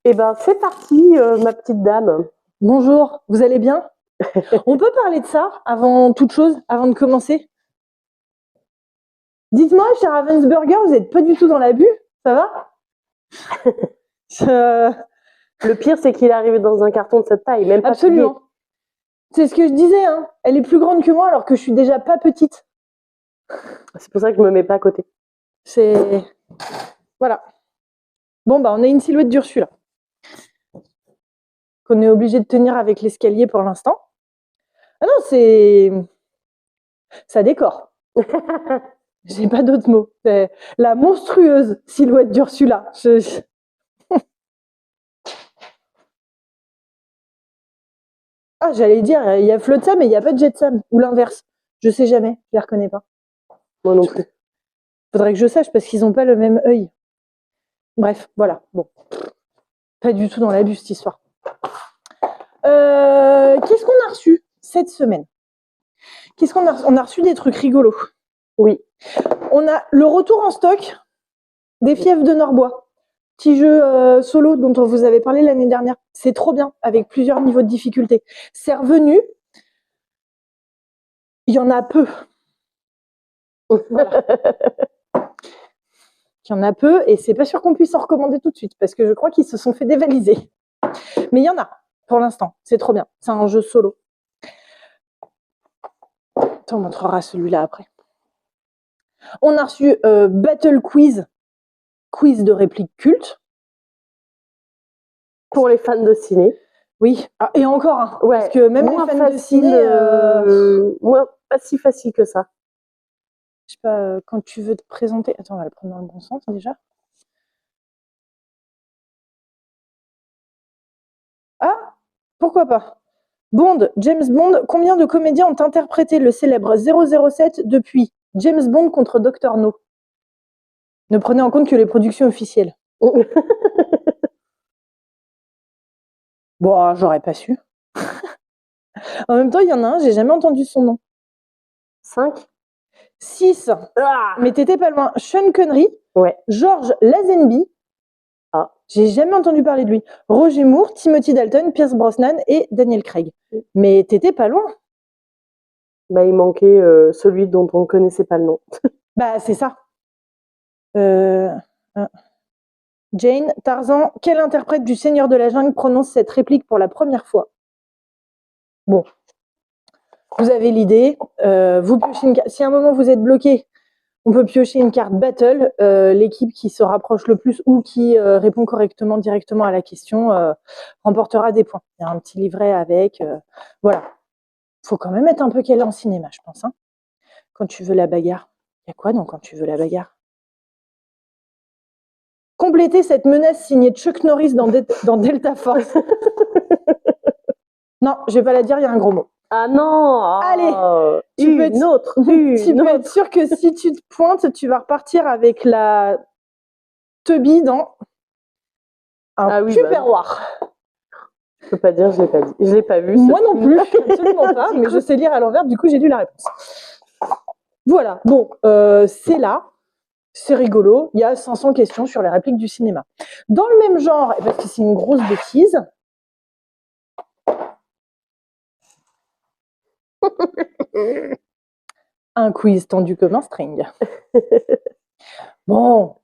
Eh ben, c'est parti, ma petite dame. Bonjour, vous allez bien? On peut parler de ça avant toute chose, avant de commencer? Dites-moi, chez Ravensburger, vous n'êtes pas du tout dans l'abus? Ça va? Le pire, c'est qu'il est arrivé dans un carton de cette taille, même pas Absolument. plié. C'est ce que je disais, hein. Elle est plus grande que moi alors que je suis déjà pas petite. C'est pour ça que je me mets pas à côté. C'est... Voilà. Bon, bah on a une silhouette d'Ursula. Qu'on est obligé de tenir avec l'escalier pour l'instant. Ah non, c'est... Ça décore. J'ai pas d'autres mots. C'est la monstrueuse silhouette d'Ursula. Ah, j'allais dire, il y a Flotsam et il n'y a pas de Jetsam. Ou l'inverse. Je sais jamais, je les reconnais pas. Moi non plus. Faudrait que je sache parce qu'ils n'ont pas le même œil. Bref, voilà. Bon. Pas du tout dans l'abus, cette histoire. Qu'est-ce qu'on a reçu cette semaine? Qu'est-ce qu'on a reçu? On a reçu des trucs rigolos. Oui. On a le retour en stock des Fièvres de Norbois. Petit jeu solo dont on vous avait parlé l'année dernière. C'est trop bien, avec plusieurs niveaux de difficulté. C'est revenu. Il y en a peu. Voilà. Il y en a peu et c'est pas sûr qu'on puisse en recommander tout de suite parce que je crois qu'ils se sont fait dévaliser. Mais il y en a pour l'instant. C'est trop bien. C'est un jeu solo. On montrera celui-là après. On a reçu Battle Quiz. Quiz de réplique culte. Pour les fans de ciné. Oui, ah, et encore un. Ouais, parce que même les fans de ciné... Moins pas si facile que ça. Je sais pas, quand tu veux te présenter... Attends, on va le prendre dans le bon sens déjà. Ah, pourquoi pas. Bond, James Bond, combien de comédiens ont interprété le célèbre 007 depuis James Bond contre Dr No? Ne prenez en compte que les productions officielles. Bon, j'aurais pas su. En même temps, il y en a un, j'ai jamais entendu son nom. 5 6. Mais t'étais pas loin. Sean Connery, ouais. George Lazenby. Ah. J'ai jamais entendu parler de lui. Roger Moore, Timothy Dalton, Pierce Brosnan et Daniel Craig. Mais t'étais pas loin. Bah, il manquait celui dont on ne connaissait pas le nom. Bah, c'est ça. Jane, Tarzan, quel interprète du Seigneur de la Jungle prononce cette réplique pour la première fois? Bon, vous avez l'idée. Vous piochez une carte. Si à un moment vous êtes bloqué, on peut piocher une carte Battle. L'équipe qui se rapproche le plus ou qui répond correctement directement à la question remportera des points. Il y a un petit livret avec. Voilà. Faut quand même être un peu calé en cinéma, je pense. Hein. Quand tu veux la bagarre. Il y a quoi donc quand tu veux la bagarre? Compléter cette menace signée Chuck Norris dans Delta Force. Non, je vais pas la dire, il y a un gros mot. Ah non. Allez, tu peux être sûr que si tu te pointes, tu vas repartir avec la teubie dans un tupperware. Je peux pas dire, je l'ai pas dit. Je l'ai pas vu. Moi non plus, absolument pas, mais je sais lire à l'envers, du coup j'ai lu la réponse. Voilà, bon, c'est là. C'est rigolo, il y a 500 questions sur les répliques du cinéma. Dans le même genre, parce que c'est une grosse bêtise, un quiz tendu comme un string. Bon,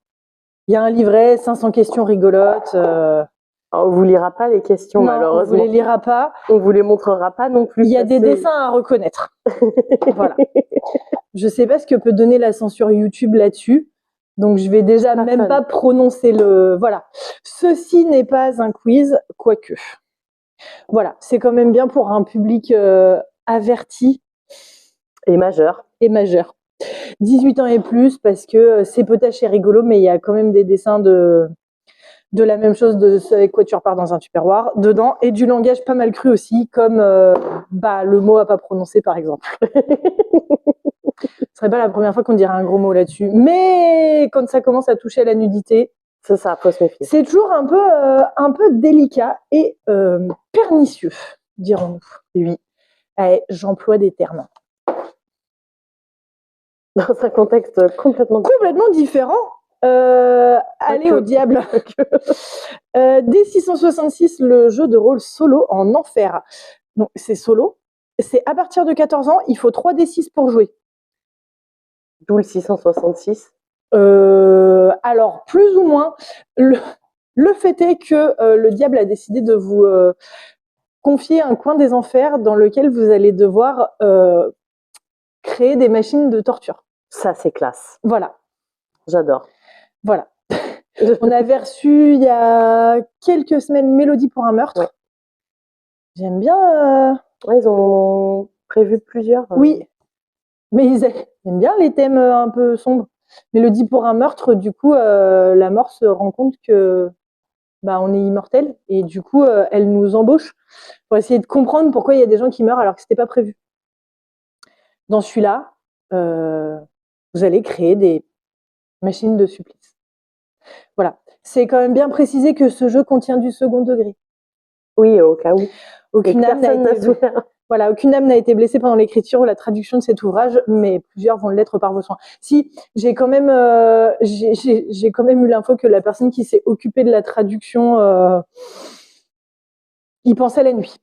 il y a un livret, 500 questions rigolotes. On vous lira pas les questions, non, malheureusement. On vous les lira pas. On vous les montrera pas non plus. Il y a des dessins à reconnaître. Voilà. Je sais pas ce que peut donner la censure YouTube là-dessus. Donc, je vais déjà même pas prononcer le... Voilà. Ceci n'est pas un quiz, quoique. Voilà. C'est quand même bien pour un public averti. Et majeur. Et majeur. 18 ans et plus, parce que c'est potache et rigolo, mais il y a quand même des dessins de la même chose, de ce avec quoi tu repars dans un tupperware, dedans, et du langage pas mal cru aussi, comme le mot à pas prononcer, par exemple. Ce serait pas la première fois qu'on dirait un gros mot là-dessus. Mais quand ça commence à toucher à la nudité, c'est ça, faut se méfier. C'est toujours un peu délicat et pernicieux, dirons-nous. Oui, j'emploie des termes. Dans un contexte complètement différent. Allez au diable. D666, le jeu de rôle solo en enfer. Donc, c'est solo. C'est à partir de 14 ans, il faut 3 D6 pour jouer. D'où le 666. Alors, plus ou moins, le fait est que le diable a décidé de vous confier un coin des enfers dans lequel vous allez devoir créer des machines de torture. Ça, c'est classe. Voilà. J'adore. Voilà. On avait reçu il y a quelques semaines Mélodie pour un meurtre. Ouais. J'aime bien. Ouais, ils ont prévu plusieurs. Oui, mais ils aiment bien les thèmes un peu sombres. Mélodie pour un meurtre, du coup, la mort se rend compte que on est immortel et du coup, elle nous embauche pour essayer de comprendre pourquoi il y a des gens qui meurent alors que c'était pas prévu. Dans celui-là, vous allez créer des machines de supplice. Voilà. C'est quand même bien précisé que ce jeu contient du second degré. Oui, au cas où. Aucune âme n'a été blessée pendant l'écriture ou la traduction de cet ouvrage, mais plusieurs vont l'être par vos soins. Si, j'ai quand même eu l'info que la personne qui s'est occupée de la traduction y pensait la nuit.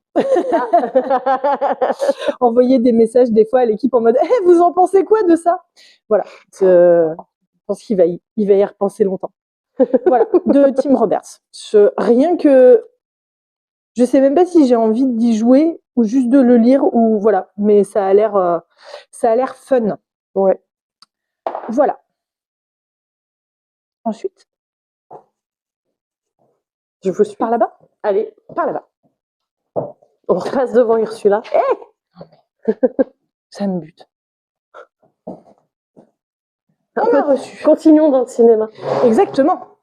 Envoyer des messages des fois à l'équipe en mode hey, vous en pensez quoi de ça? Voilà. Je pense qu'il va y repenser longtemps. Voilà, de Tim Roberts. Rien que je sais même pas si j'ai envie d'y jouer ou juste de le lire ou voilà, mais ça a l'air fun. Ouais. Voilà. Ensuite, je vous suis. Par là-bas. Allez, par là-bas. On repasse devant Ursula. Ça me bute. On a reçu. Continuons dans le cinéma. Exactement.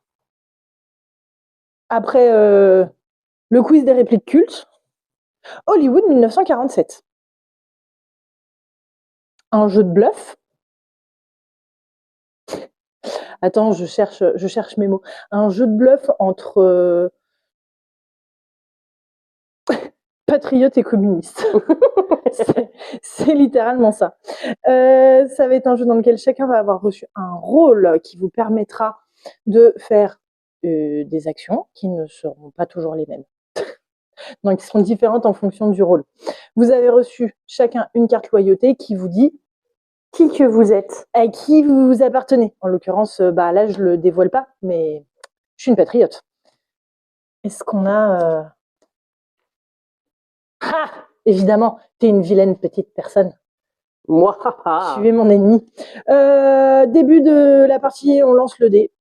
Après le quiz des répliques cultes, Hollywood 1947. Un jeu de bluff. Attends, je cherche mes mots. Un jeu de bluff entre patriotes et communistes. c'est littéralement ça. Ça va être un jeu dans lequel chacun va avoir reçu un rôle qui vous permettra de faire des actions qui ne seront pas toujours les mêmes. Donc, qui seront différentes en fonction du rôle. Vous avez reçu chacun une carte loyauté qui vous dit qui que vous êtes, à qui vous appartenez. En l'occurrence, là, je le dévoile pas, mais je suis une patriote. Est-ce qu'on a... Ah, évidemment, t'es une vilaine petite personne. Moi, suivez mon ennemi. Début de la partie, on lance le dé.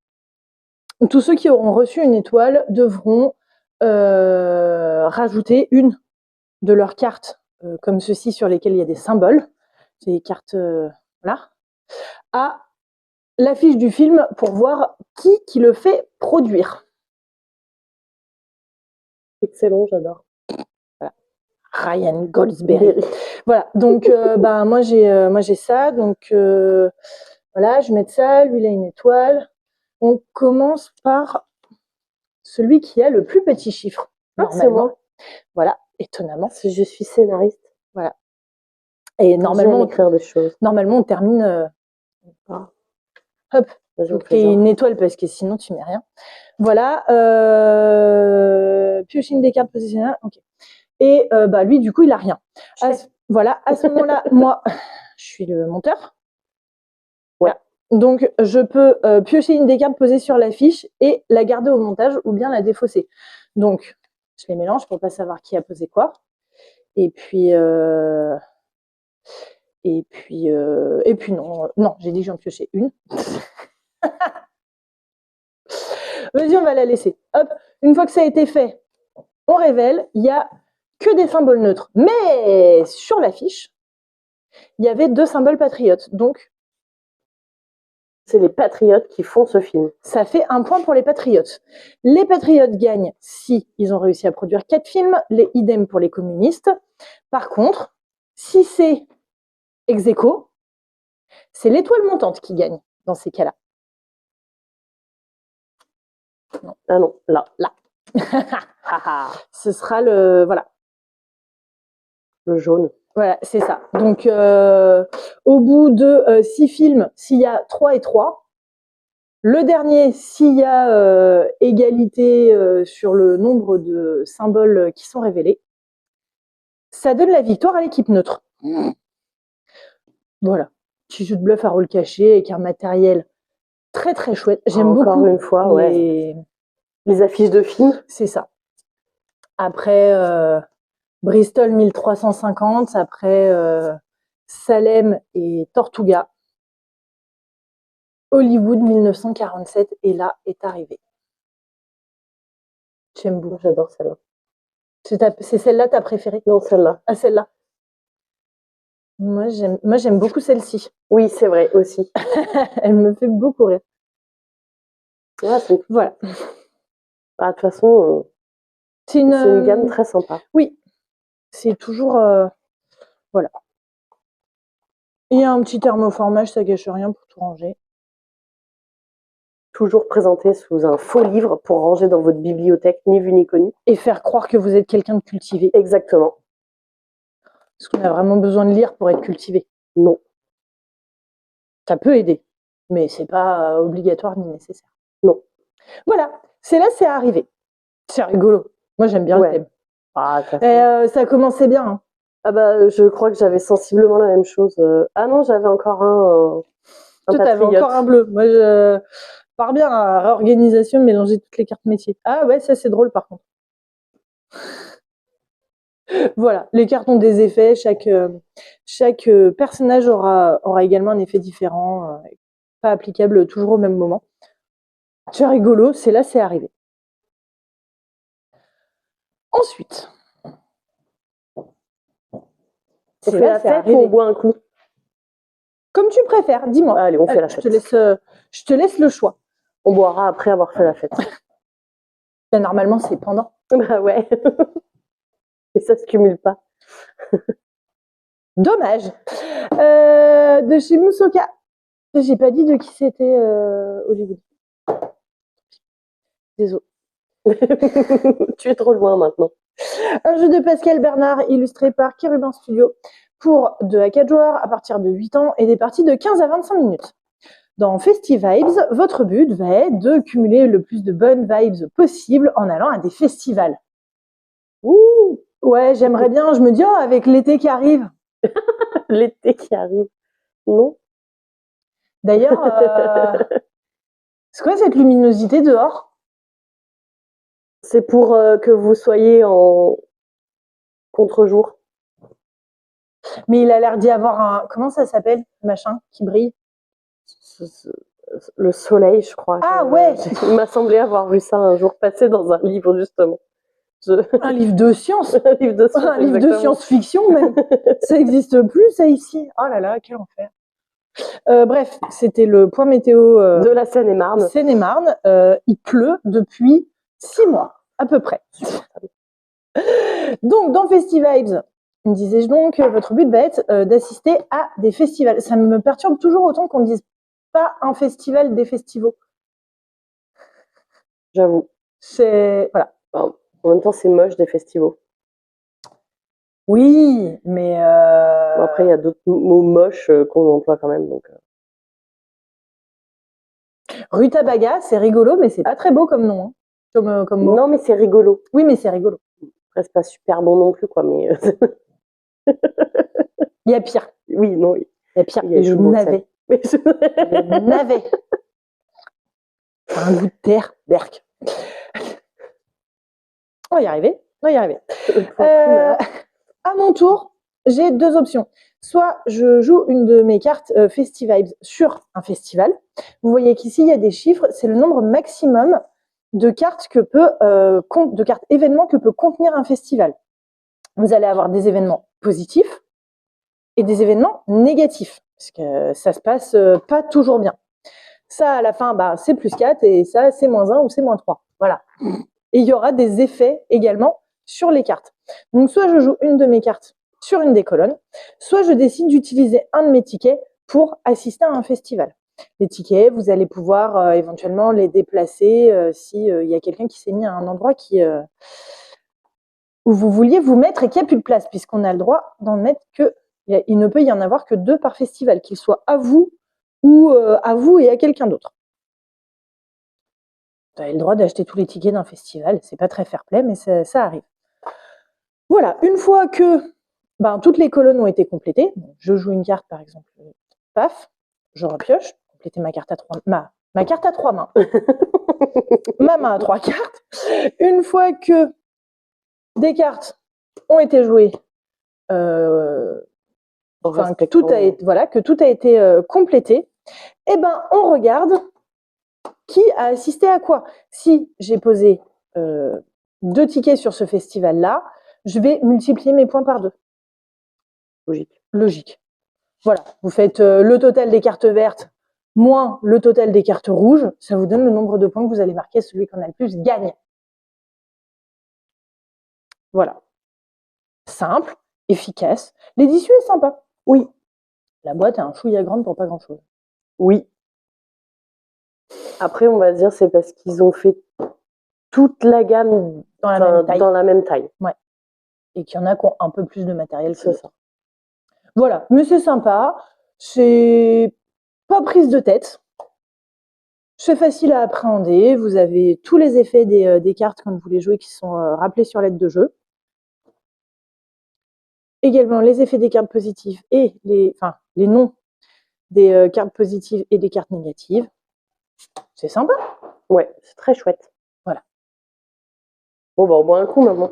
Tous ceux qui auront reçu une étoile devront rajouter une de leurs cartes, comme ceci, sur lesquelles il y a des symboles. C'est des cartes, là, à l'affiche du film pour voir qui le fait produire. Excellent, j'adore. Voilà. Ryan Goldsberry. Voilà, donc moi j'ai ça, donc voilà, je vais mettre ça, lui il a une étoile. On commence par celui qui a le plus petit chiffre. C'est moi. Voilà, étonnamment. Je suis scénariste. Voilà. Et normalement, écrire des choses. Normalement, on termine. Hop, je crée une étoile parce que sinon tu mets rien. Voilà. Piocher une des cartes positionnelles. Ok. Et lui, du coup, il a rien. Voilà. À ce moment-là, moi, je suis le monteur. Voilà. Donc, je peux piocher une des cartes posées sur l'affiche et la garder au montage ou bien la défausser. Donc, je les mélange pour pas savoir qui a posé quoi. Et puis non, j'ai dit que j'en piochais une. Vas-y, on va la laisser. Hop, une fois que ça a été fait, on révèle, il n'y a que des symboles neutres. Mais sur l'affiche, il y avait 2 symboles patriotes. Donc, c'est les patriotes qui font ce film. Ça fait 1 point pour les patriotes. Les patriotes gagnent si ils ont réussi à produire 4 films, les idem pour les communistes. Par contre, si c'est ex aequo, c'est l'étoile montante qui gagne dans ces cas-là. Non. Ah non, là. Ce sera le... Voilà. Le jaune. Voilà, c'est ça. Donc, au bout de 6 films, s'il y a 3 et 3, Le dernier, s'il y a égalité sur le nombre de symboles qui sont révélés, ça donne la victoire à l'équipe neutre. Voilà, petit jeu de bluff à rôle caché avec un matériel très très chouette. J'aime beaucoup. Encore une fois, ouais. Les affiches de films. C'est ça. Après Bristol 1350, après Salem et Tortuga. Hollywood 1947 et là est arrivé. J'aime beaucoup. J'adore celle-là. C'est celle-là ta préférée? Non, celle-là. Ah, celle-là. Moi, j'aime beaucoup celle-ci. Oui, c'est vrai aussi. Elle me fait beaucoup rire. Ouais, voilà. Ah, de toute façon, c'est une gamme très sympa. Oui, c'est toujours voilà. Il y a un petit thermoformage, ça gâche rien pour tout ranger. Toujours présenté sous un faux livre pour ranger dans votre bibliothèque, ni vu ni connu. Et faire croire que vous êtes quelqu'un de cultivé. Exactement. Parce qu'on a vraiment besoin de lire pour être cultivé. Non. Ça peut aider, mais c'est pas obligatoire ni nécessaire. Non. Voilà, c'est arrivé. C'est rigolo. Moi, j'aime bien le thème. Ah, ça commençait bien. Hein. Ah bah, je crois que j'avais sensiblement la même chose. Ah non, j'avais encore un Toi, t'avais encore un bleu. Moi, je pars bien à réorganisation, mélanger toutes les cartes métiers. Ah ouais, ça, c'est drôle, par contre. Voilà, les cartes ont des effets. Chaque personnage aura également un effet différent, pas applicable toujours au même moment. C'est rigolo, c'est arrivé. Ensuite, on fait la fête ou on boit un coup? Comme tu préfères, dis-moi. Allez, on fait la fête. Je te laisse le choix. On boira après avoir fait la fête. Ben, normalement, c'est pendant. Bah ouais. Mais ça se cumule pas. Dommage. De chez Musoka. J'ai pas dit de qui c'était Hollywood. Désolé. Tu es trop loin maintenant. Un jeu de Pascal Bernard illustré par Kérubin Studio pour 2 à 4 joueurs à partir de 8 ans et des parties de 15 à 25 minutes. Dans Festivibes, votre but va être de cumuler le plus de bonnes vibes possible en allant à des festivals. Ouh, ouais, j'aimerais bien. Je me dis, avec l'été qui arrive. L'été qui arrive. Non. D'ailleurs, c'est quoi cette luminosité dehors? C'est pour que vous soyez en contre-jour. Mais il a l'air d'y avoir un... Comment ça s'appelle, machin, qui brille? Le soleil, je crois. Ah ouais. Il m'a semblé avoir vu ça un jour passer dans un livre, justement. Un livre de science. Un livre de science, un livre de science-fiction, même. Ça n'existe plus, ça, ici. Oh là là, quel enfer. Bref, c'était le point météo de la Seine-et-Marne. Seine-et-Marne. Il pleut depuis 6 mois, à peu près. Donc, dans Festivibes, disais-je donc, votre but va être d'assister à des festivals. Ça me perturbe toujours autant qu'on ne dise pas un festival, des festivals. J'avoue. Voilà. En même temps, c'est moche, des festivals. Oui, mais... Bon, après, il y a d'autres mots moches qu'on emploie quand même. Donc, Rutabaga, c'est rigolo, mais c'est pas très beau comme nom. Hein. Comme mot. Non, mais c'est rigolo. Oui, mais c'est rigolo. Après, c'est pas super bon non plus, quoi, mais... Il y a pire. Oui, non. Il y a pire. Le navet. Le navet. Un goût de terre, berk. On va y arriver. À mon tour, j'ai 2 options. Soit je joue une de mes cartes Festivibes sur un festival. Vous voyez qu'ici, il y a des chiffres. C'est le nombre maximum de cartes événements que peut contenir un festival. Vous allez avoir des événements positifs et des événements négatifs. Parce que ça se passe pas toujours bien. Ça, à la fin, c'est +4 et ça, c'est -1 ou c'est -3. Voilà. Et il y aura des effets également sur les cartes. Donc, soit je joue une de mes cartes sur une des colonnes, soit je décide d'utiliser un de mes tickets pour assister à un festival. Les tickets, vous allez pouvoir éventuellement les déplacer s'il y a quelqu'un qui s'est mis à un endroit où vous vouliez vous mettre et qu'il n'y a plus de place, puisqu'on a le droit d'en mettre que... Il ne peut y en avoir que 2 par festival, qu'ils soient à vous ou à vous et à quelqu'un d'autre. Vous avez le droit d'acheter tous les tickets d'un festival. C'est pas très fair-play, mais ça arrive. Voilà, une fois que toutes les colonnes ont été complétées, je joue une carte par exemple, paf, je repioche, compléter ma carte à ma carte à 3 mains, ma main à 3 cartes. Une fois que des cartes ont été jouées, que tout a été complété, et on regarde qui a assisté à quoi. Si j'ai posé 2 tickets sur ce festival-là, je vais multiplier mes points par 2. Logique. Voilà, vous faites le total des cartes vertes moins le total des cartes rouges, ça vous donne le nombre de points que vous allez marquer, celui qui en a le plus gagne. Voilà. Simple, efficace. L'édition est sympa. Oui. La boîte est un chouïa grande pour pas grand-chose. Oui. Après, on va dire c'est parce qu'ils ont fait toute la gamme dans la même taille. Ouais. Et qu'il y en a qui ont un peu plus de matériel. C'est ça. Voilà, mais c'est sympa. C'est pas prise de tête. C'est facile à appréhender. Vous avez tous les effets des cartes quand vous les jouez qui sont rappelés sur l'aide de jeu. Également les effets des cartes positives et les noms des cartes positives et des cartes négatives. C'est sympa. Ouais, c'est très chouette. Voilà. Bon, on boit un coup, maman.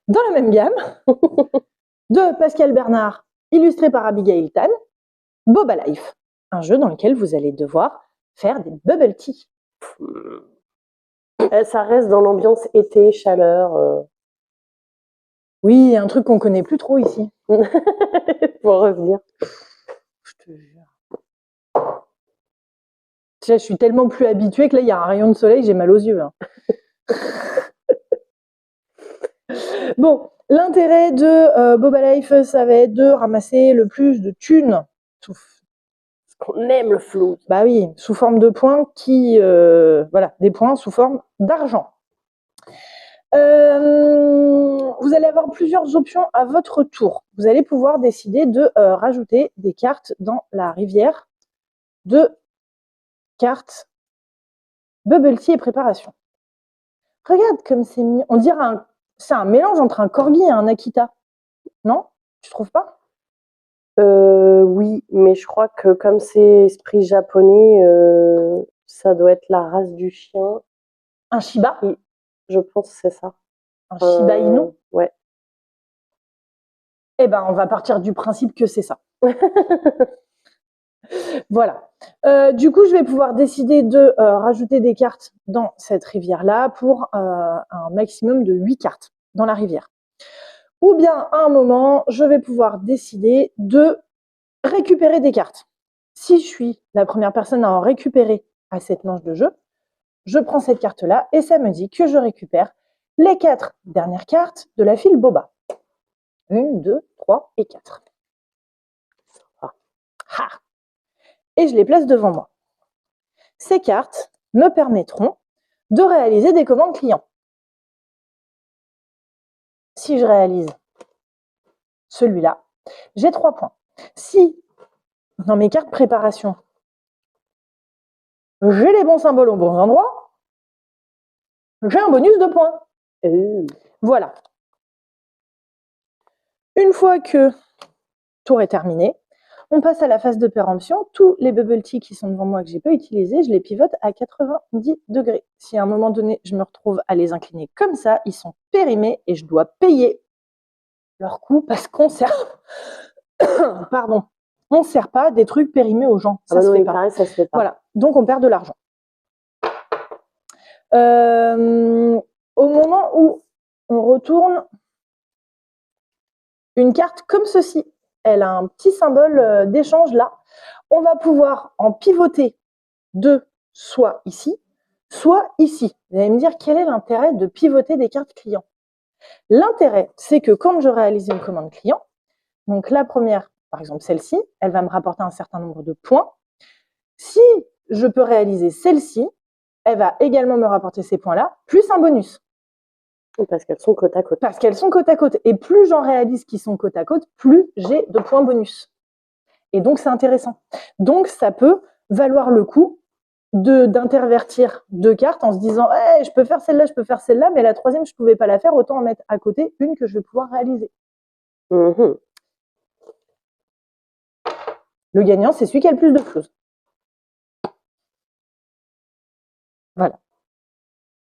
Dans la même gamme, de Pascal Bernard, illustré par Abigail Tan, Boba Life, un jeu dans lequel vous allez devoir faire des bubble tea. Ça reste dans l'ambiance été, chaleur. Oui, un truc qu'on connaît plus trop ici. Pour revenir. Je te jure. Je suis tellement plus habituée que là, il y a un rayon de soleil, j'ai mal aux yeux. Hein. Bon, l'intérêt de Boba Life, ça va être de ramasser le plus de thunes. Parce qu'on aime le flou. Bah oui, sous forme de points des points sous forme d'argent. Vous allez avoir plusieurs options à votre tour. Vous allez pouvoir décider de rajouter des cartes dans la rivière de cartes Bubble Tea et préparation. Regarde comme c'est mignon. On dirait c'est un mélange entre un corgi et un Akita. Non? Tu trouves pas? Oui, mais je crois que comme c'est esprit japonais, ça doit être la race du chien. Un Shiba? Je pense que c'est ça. Un Shiba Inu? Ouais. Eh ben, on va partir du principe que c'est ça. Voilà. Du coup, je vais pouvoir décider de rajouter des cartes dans cette rivière-là pour un maximum de 8 cartes dans la rivière. Ou bien, à un moment, je vais pouvoir décider de récupérer des cartes. Si je suis la première personne à en récupérer à cette manche de jeu, je prends cette carte-là et ça me dit que je récupère les 4 dernières cartes de la file Boba. 1, 2, 3 et 4. Ah. Et je les place devant moi. Ces cartes me permettront de réaliser des commandes clients. Si je réalise celui-là, j'ai 3 points. Si, dans mes cartes préparation, j'ai les bons symboles aux bons endroits, j'ai un bonus de points. Voilà. Une fois que tour est terminé, on passe à la phase de péremption. Tous les bubble tea qui sont devant moi que j'ai pas utilisés, je les pivote à 90 degrés. Si à un moment donné, je me retrouve à les incliner comme ça, ils sont périmés et je dois payer leur coût parce qu'on sert... Pardon. On ne sert pas des trucs périmés aux gens. Ça se fait pas. Pareil, ça se fait pas. Voilà. Donc, on perd de l'argent. Au moment où on retourne une carte comme ceci, elle a un petit symbole d'échange là. On va pouvoir en pivoter 2, soit ici, soit ici. Vous allez me dire quel est l'intérêt de pivoter des cartes clients. L'intérêt, c'est que quand je réalise une commande client, donc la première, par exemple celle-ci, elle va me rapporter un certain nombre de points. Si je peux réaliser celle-ci, elle va également me rapporter ces points-là, plus un bonus. Parce qu'elles sont côte à côte. Parce qu'elles sont côte à côte. Et plus j'en réalise qui sont côte à côte, plus j'ai de points bonus. Et donc, c'est intéressant. Donc, ça peut valoir le coup d'intervertir 2 cartes en se disant hey, je peux faire celle-là, mais la troisième, je ne pouvais pas la faire, autant en mettre à côté une que je vais pouvoir réaliser. Mhm. Le gagnant, c'est celui qui a le plus de choses. Voilà.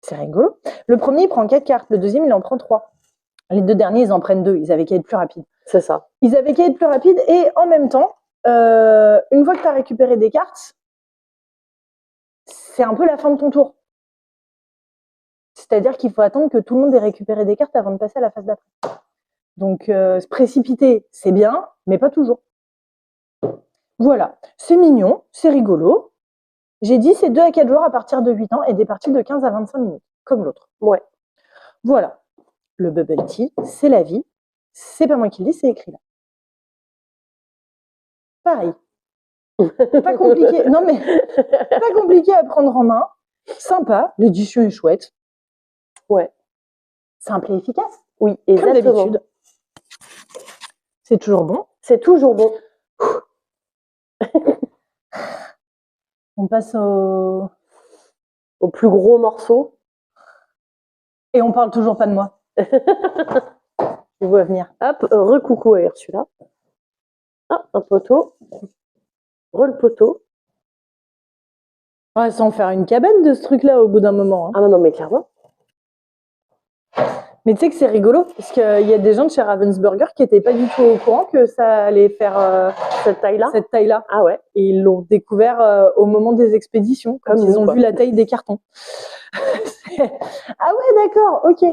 C'est rigolo. Le premier, il prend 4 cartes. Le deuxième, il en prend 3. Les 2 derniers, ils en prennent 2. Ils avaient qu'à être plus rapides. C'est ça. Ils avaient qu'à être plus rapides et en même temps, une fois que tu as récupéré des cartes, c'est un peu la fin de ton tour. C'est-à-dire qu'il faut attendre que tout le monde ait récupéré des cartes avant de passer à la phase d'après. Donc, se précipiter, c'est bien, mais pas toujours. Voilà, c'est mignon, c'est rigolo. J'ai dit c'est 2 à 4 joueurs à partir de 8 ans et des parties de 15 à 25 minutes, comme l'autre. Ouais. Voilà, le bubble tea, c'est la vie. C'est pas moi qui le dis, c'est écrit là. Pareil. Pas compliqué, non mais pas compliqué à prendre en main. Sympa, l'édition est chouette. Ouais. Simple et efficace. Oui, Comme exactement. d'habitude. C'est toujours bon. C'est toujours bon. On passe au plus gros morceau. Et on parle toujours pas de moi. Je vois venir. Hop, recoucou à Ursula. Ah, un poteau. Le poteau. Ouais, sans faire une cabane de ce truc-là au bout d'un moment. Hein. Ah non, mais clairement. Mais tu sais que c'est rigolo, parce qu'il y a des gens de chez Ravensburger qui n'étaient pas du tout au courant que ça allait faire cette taille-là. Ah ouais. Et ils l'ont découvert au moment des expéditions, quand ils ont vu la taille des cartons. Ah ouais, d'accord, ok.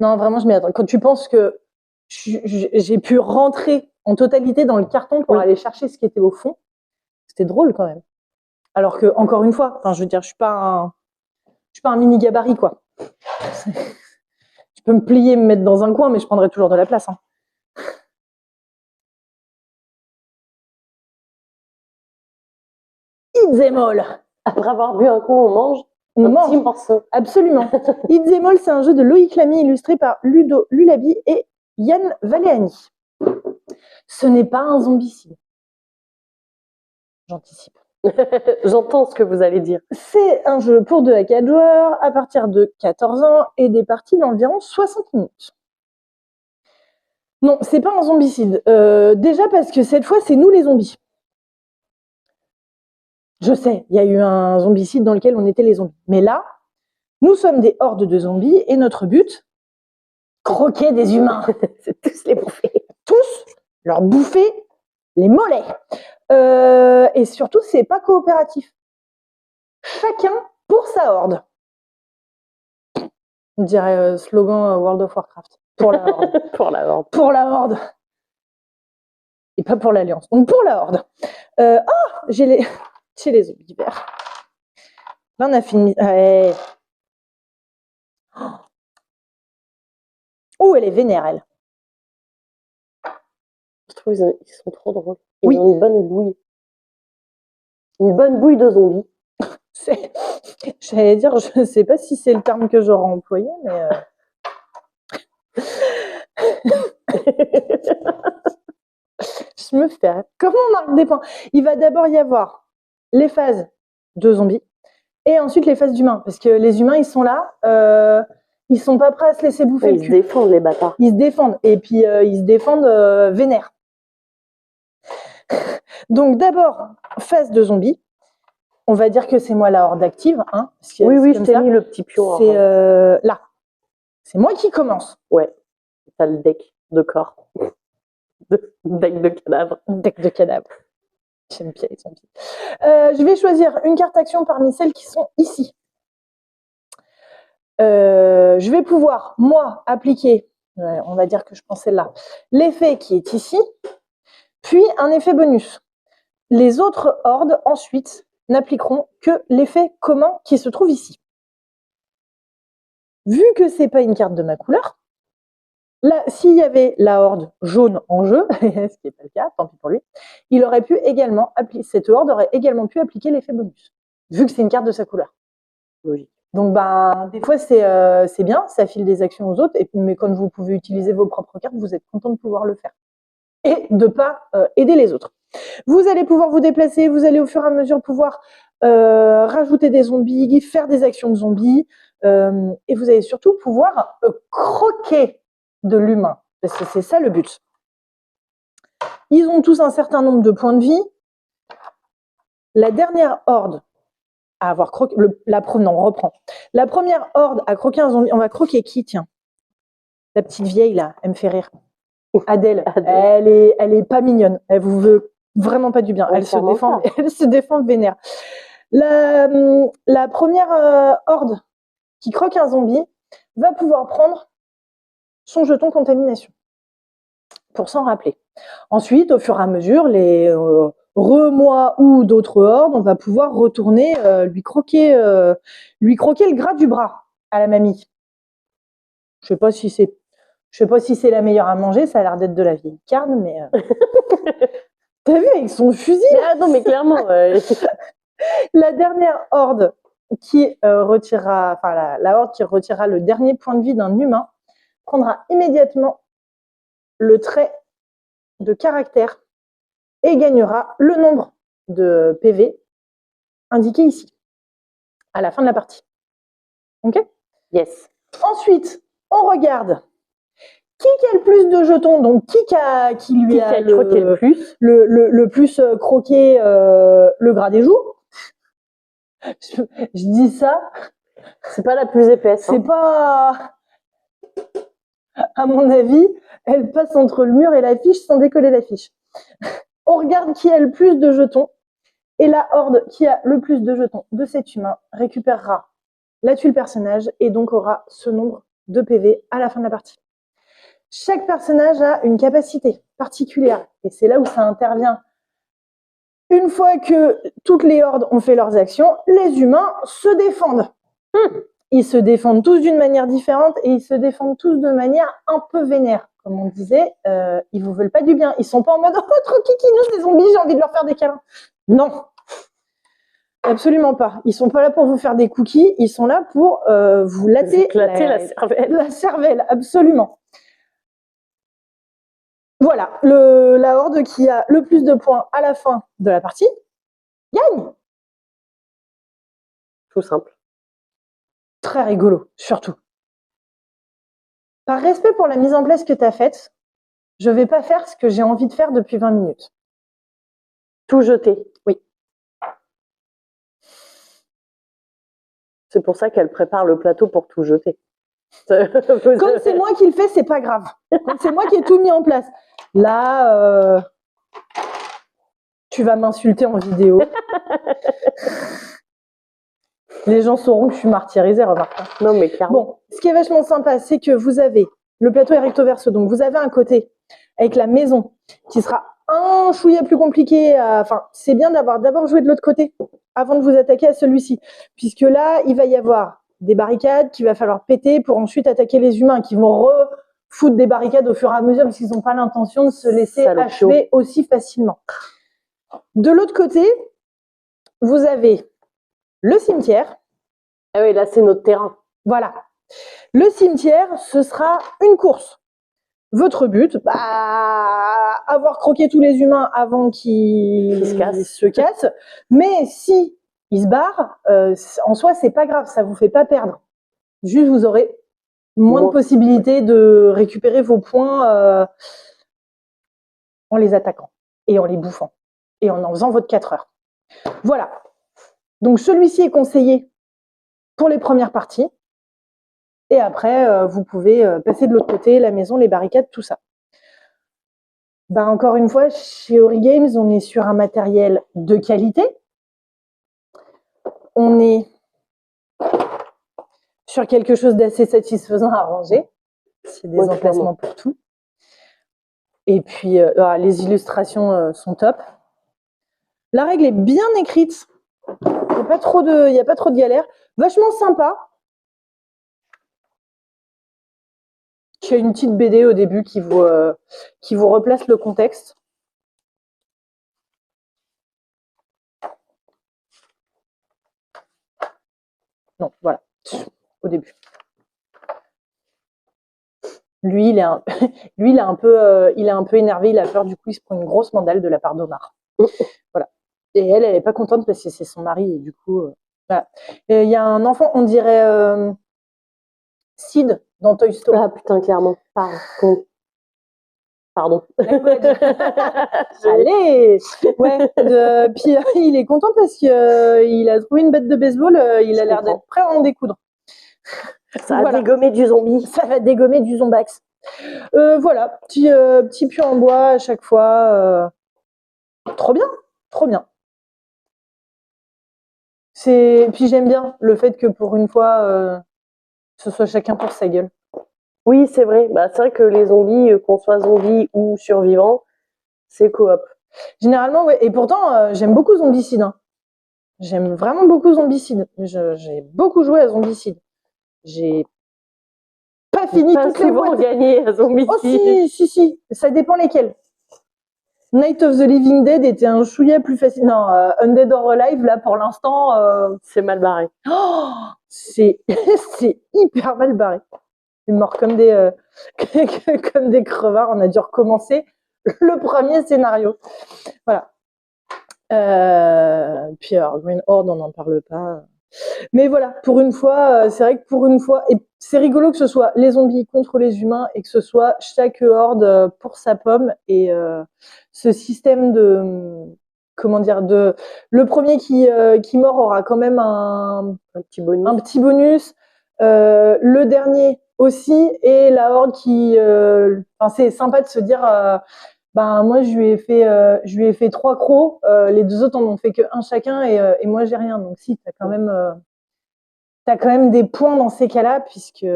Non, vraiment, je m'y attends. Quand tu penses que j'ai pu rentrer en totalité dans le carton pour aller chercher ce qui était au fond, c'était drôle quand même. Alors que, encore une fois, je veux dire, je suis pas un mini gabarit, quoi. Je peux me plier, me mettre dans un coin, mais je prendrai toujours de la place. Hein. Itzemol. Après avoir bu un coup, on mange Petit morceau. Absolument. Itzemol, c'est un jeu de Loïc Lamy illustré par Ludo Lulabi et Yann Valéani. Ce n'est pas un zombicide. J'anticipe. J'entends ce que vous allez dire. C'est un jeu pour 2 à 4 joueurs à partir de 14 ans et des parties d'environ 60 minutes. Non, c'est pas un zombicide. Déjà parce que cette fois, c'est nous les zombies. Je sais, il y a eu un zombicide dans lequel on était les zombies. Mais là, nous sommes des hordes de zombies et notre but, croquer des humains. C'est tous les bouffer. Tous leur bouffer les mollets. Et surtout, c'est pas coopératif. Chacun pour sa horde. On dirait slogan World of Warcraft. Pour la horde. Pour la horde. Pour la horde. Et pas pour l'alliance. Donc pour la horde. J'ai les zombies verts. Là, on a fini. Ouais. Oh, elle est vénère, elle. Je trouve qu'ils sont trop drôles. Ils ont une bonne bouille. Une bonne bouille de zombies. J'allais dire, je ne sais pas si c'est le terme que j'aurais employé, mais... Je me fais... Comment on marque des points? Il va d'abord y avoir les phases de zombies et ensuite les phases d'humains. Parce que les humains, ils sont là, ils sont pas prêts à se laisser bouffer le cul. Ils se défendent, les bâtards. Ils se défendent. Et puis, ils se défendent vénère. Donc d'abord, phase de zombies. On va dire que c'est moi la horde active. Hein, parce que oui, je t'ai mis le petit pion. C'est là. C'est moi qui commence. Ouais, t'as le deck de corps. Deck de cadavres. Deck de cadavres. J'aime bien les zombies. Je vais choisir une carte action parmi celles qui sont ici. Je vais pouvoir, moi, appliquer, on va dire que je prends celle-là, l'effet qui est ici, puis un effet bonus. Les autres hordes, ensuite, n'appliqueront que l'effet commun qui se trouve ici. Vu que c'est pas une carte de ma couleur, là, s'il y avait la horde jaune en jeu, ce qui n'est pas le cas, tant pis pour lui, il aurait pu également cette horde aurait également pu appliquer l'effet bonus, vu que c'est une carte de sa couleur. Oui. Donc, des fois, c'est bien, ça file des actions aux autres, mais quand vous pouvez utiliser vos propres cartes, vous êtes content de pouvoir le faire. et de pas aider les autres. Vous allez pouvoir vous déplacer, vous allez au fur et à mesure pouvoir rajouter des zombies, faire des actions de zombies, et vous allez surtout pouvoir croquer de l'humain. C'est ça le but. Ils ont tous un certain nombre de points de vie. La dernière horde à avoir croqué, non, on reprend. La première horde à croquer un zombie, on va croquer qui, tiens? La petite vieille là, elle me fait rire. Adèle. Elle est pas mignonne. Elle vous veut vraiment pas du bien. Elle se défend vénère. La première horde qui croque un zombie va pouvoir prendre son jeton contamination pour s'en rappeler. Ensuite, au fur et à mesure, les remois ou d'autres hordes, on va pouvoir retourner lui croquer le gras du bras à la mamie. Je sais pas si c'est la meilleure à manger, ça a l'air d'être de la vieille carne, mais t'as vu avec son fusil là. Non, mais clairement. La dernière horde qui retirera, enfin la horde qui retirera le dernier point de vie d'un humain prendra immédiatement le trait de caractère et gagnera le nombre de PV indiqué ici, à la fin de la partie. Ok? Yes. Ensuite, on regarde qui a le plus de jetons, donc qui lui a croqué le plus, le plus croqué le gras des joues. Je dis ça. C'est pas la plus épaisse. C'est pas. À mon avis, elle passe entre le mur et l'affiche sans décoller l'affiche. On regarde qui a le plus de jetons et la horde qui a le plus de jetons de cet humain récupérera la tuile personnage et donc aura ce nombre de PV à la fin de la partie. Chaque personnage a une capacité particulière et c'est là où ça intervient. Une fois que toutes les hordes ont fait leurs actions, les humains se défendent. Ils se défendent tous d'une manière différente et ils se défendent tous de manière un peu vénère. Comme on disait, ils vous veulent pas du bien. Ils sont pas en mode « Oh, trop kikinous, les zombies, j'ai envie de leur faire des câlins ». Non, absolument pas. Ils sont pas là pour vous faire des cookies, ils sont là pour vous latter la cervelle, absolument. Voilà, la horde qui a le plus de points à la fin de la partie gagne. Tout simple. Très rigolo, surtout. Par respect pour la mise en place que tu as faite, je vais pas faire ce que j'ai envie de faire depuis 20 minutes. Tout jeter. Oui. C'est pour ça qu'elle prépare le plateau pour tout jeter. Comme c'est moi qui le fais, c'est pas grave. Comme c'est moi qui ai tout mis en place. Là, tu vas m'insulter en vidéo. Les gens sauront que je suis martyrisée, remarque. Non, mais clairement. Bon, ce qui est vachement sympa, c'est que vous avez le plateau est recto verso, donc vous avez un côté avec la maison qui sera un chouïa plus compliqué. Enfin, c'est bien d'avoir d'abord joué de l'autre côté avant de vous attaquer à celui-ci, puisque là, il va y avoir des barricades qu'il va falloir péter pour ensuite attaquer les humains qui vont refoutre des barricades au fur et à mesure parce qu'ils n'ont pas l'intention de se laisser achever aussi facilement. De l'autre côté, vous avez le cimetière. Ah oui, là, c'est notre terrain. Voilà. Le cimetière, ce sera une course. Votre but, avoir croqué tous les humains avant qu'ils se cassent. Mais si ils se barrent, en soi, c'est pas grave, ça vous fait pas perdre. Juste, vous aurez moins de possibilités de récupérer vos points en les attaquant et en les bouffant et en faisant votre 4 heures. Voilà. Donc, celui-ci est conseillé pour les premières parties. Et après, vous pouvez passer de l'autre côté, la maison, les barricades, tout ça. Encore une fois, chez Origames, on est sur un matériel de qualité. On est sur quelque chose d'assez satisfaisant à ranger. C'est des emplacements pour tout. Et puis, les illustrations sont top. La règle est bien écrite. Il n'y a pas trop de galères. Vachement sympa. Il y a une petite BD au début qui vous replace le contexte. Non, voilà, au début. Lui, il est un, lui, il est un peu énervé, il a peur, du coup, il se prend une grosse mandale de la part d'Omar. Voilà. Et elle est pas contente parce que c'est son mari, et du coup, voilà. Il y a un enfant, on dirait Sid dans Toy Story. Ah putain, clairement. Pardon. Allez, ouais. Puis il est content parce que il a trouvé une bête de baseball. Il a l'air d'être prêt à en découdre. Ça a dégommé du zombie. Ça va dégommer du zombax. Voilà, petit puits en bois à chaque fois. Trop bien, trop bien. Puis j'aime bien le fait que pour une fois, ce soit chacun pour sa gueule. Oui, c'est vrai. Bah, c'est vrai que les zombies, qu'on soit zombies ou survivants, c'est coop. Généralement, ouais. Et pourtant, j'aime beaucoup Zombicide. Hein. J'aime vraiment beaucoup Zombicide. J'ai beaucoup joué à Zombicide. J'ai pas fini pas toutes les souvent boîtes. gagné à Zombicide. Oh si. Ça dépend lesquels. Night of the Living Dead était un chouïa plus facile. Non, Undead or Alive, là, pour l'instant... c'est mal barré. Oh, c'est hyper mal barré. C'est mort comme des, comme des crevards. On a dû recommencer le premier scénario. Voilà. Puis alors, Green Horde, on n'en parle pas. Mais voilà, pour une fois, c'est vrai que pour une fois, et c'est rigolo que ce soit les zombies contre les humains et que ce soit chaque horde pour sa pomme. Et ce système de, comment dire, le premier qui meurt aura quand même un petit bonus. Un petit bonus. Le dernier aussi, et la horde qui, c'est sympa de se dire. Moi je lui ai fait 3 crocs, les 2 autres en ont fait que 1 chacun et moi j'ai rien. Donc si t'as quand même des points dans ces cas-là puisque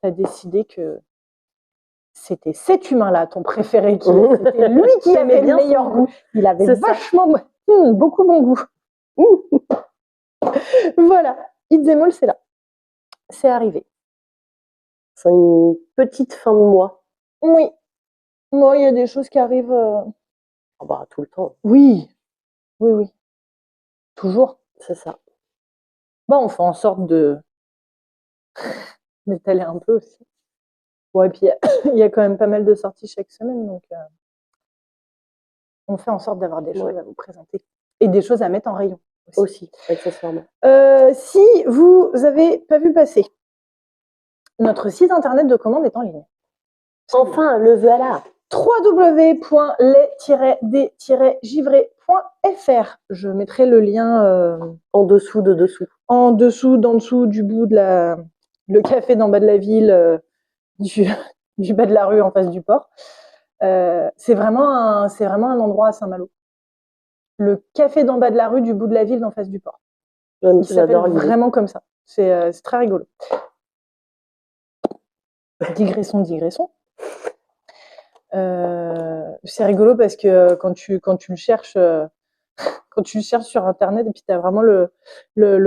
t'as décidé que c'était cet humain-là ton préféré, c'était lui qui avait le meilleur goût. Il avait vachement beaucoup bon goût. Voilà, It's Them All, c'est là, c'est arrivé. C'est une petite fin de mois. Oui. Moi, il y a des choses qui arrivent. Tout le temps. Oui. Toujours. C'est ça. On fait en sorte d'étaler un peu aussi. Bon, et puis il y a quand même pas mal de sorties chaque semaine, donc on fait en sorte d'avoir des choses à vous présenter et des choses à mettre en rayon aussi accessoirement. Si vous avez pas vu passer, notre site internet de commande est en ligne. Enfin, le voilà. www.les-d-givré.fr. Je mettrai le lien en dessous de dessous. En dessous, d'en dessous, du bout de le café d'en bas de la ville, du bas de la rue en face du port. C'est vraiment un endroit à Saint-Malo. Le café d'en bas de la rue, du bout de la ville, en face du port. Il s'appelle vraiment comme ça. C'est très rigolo. Digressons. C'est rigolo parce que quand tu le cherches, sur internet, et puis tu as vraiment le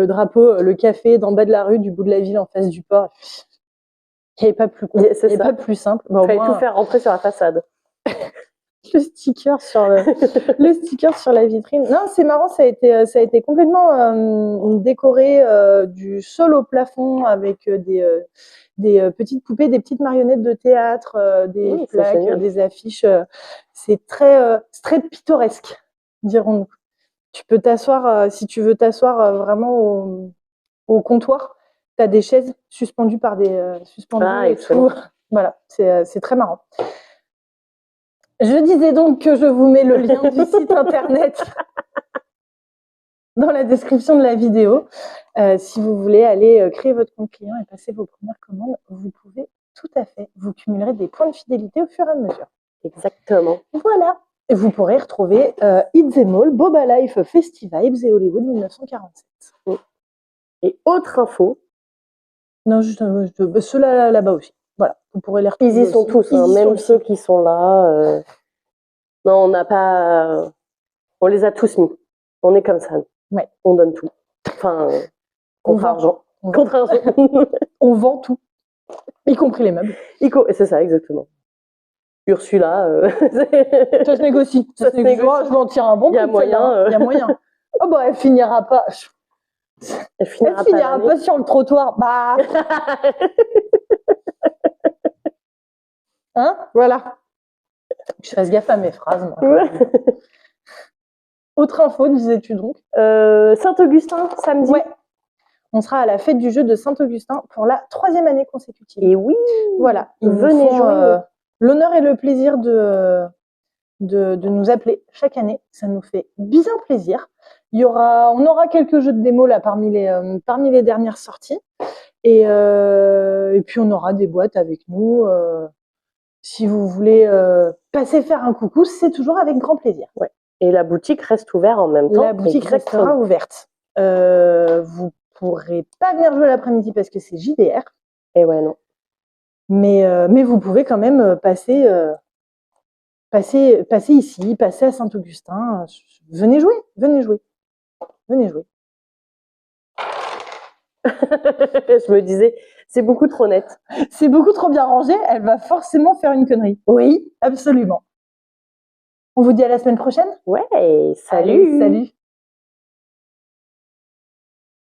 drapeau, le café d'en bas de la rue, du bout de la ville, en face du port. Il n'y avait pas plus cool. Il n'y avait pas plus simple. Il fallait tout faire rentrer sur la façade. Le sticker sur le sticker sur la vitrine. Non, c'est marrant, ça a été complètement décoré du sol au plafond avec des petites poupées, des petites marionnettes de théâtre, des plaques, des affiches. C'est très pittoresque, dirons-nous. Tu peux t'asseoir, si tu veux t'asseoir vraiment au comptoir, tu as des chaises suspendues par des suspendues et tout. Voilà, c'est très marrant. Je disais donc que je vous mets le lien du site internet dans la description de la vidéo. Si vous voulez aller créer votre compte client et passer vos premières commandes, vous pouvez tout à fait. Vous cumulerez des points de fidélité au fur et à mesure. Exactement. Voilà. Et vous pourrez retrouver It's Them All, Boba Life, Festivibes et Hollywood 1947. Oui. Et autre info. Non, juste ceux-là là-bas aussi. Voilà, vous pourrez les retrouver. Ils y sont tous, même ceux qui sont là. Non, on n'a pas. On les a tous mis. On est comme ça. Ouais. On donne tout. Enfin, contre argent. Contre argent. On vend tout, y compris les meubles. C'est ça, exactement. Ursula. Ça se négocie. Ça se négocie. Je vais en tirer un bon. Il y a moyen. Il y a moyen. Oh bah, elle finira pas. Elle finira pas sur le trottoir. Bah. Hein? Voilà. Je fasse gaffe à mes phrases, moi. Ouais. Autre info, disais-tu donc? Saint-Augustin, samedi. Ouais. On sera à la fête du jeu de Saint-Augustin pour la 3e année consécutive. Et oui, voilà. Ils nous venez font, jouer. L'honneur et le plaisir de nous appeler chaque année. Ça nous fait bien plaisir. On aura quelques jeux de démo là parmi les dernières sorties. Et puis on aura des boîtes avec nous. Si vous voulez passer faire un coucou, c'est toujours avec grand plaisir. Ouais. Et la boutique reste ouverte en même temps. La boutique restera ouverte. Vous pourrez pas venir jouer l'après-midi parce que c'est JDR. Et ouais, non. Mais vous pouvez quand même passer ici, passer à Saint-Augustin. Venez jouer, venez jouer. Venez jouer. Je me disais, c'est beaucoup trop net. C'est beaucoup trop bien rangé, elle va forcément faire une connerie. Oui, absolument. On vous dit à la semaine prochaine. Ouais, salut. Allez, salut.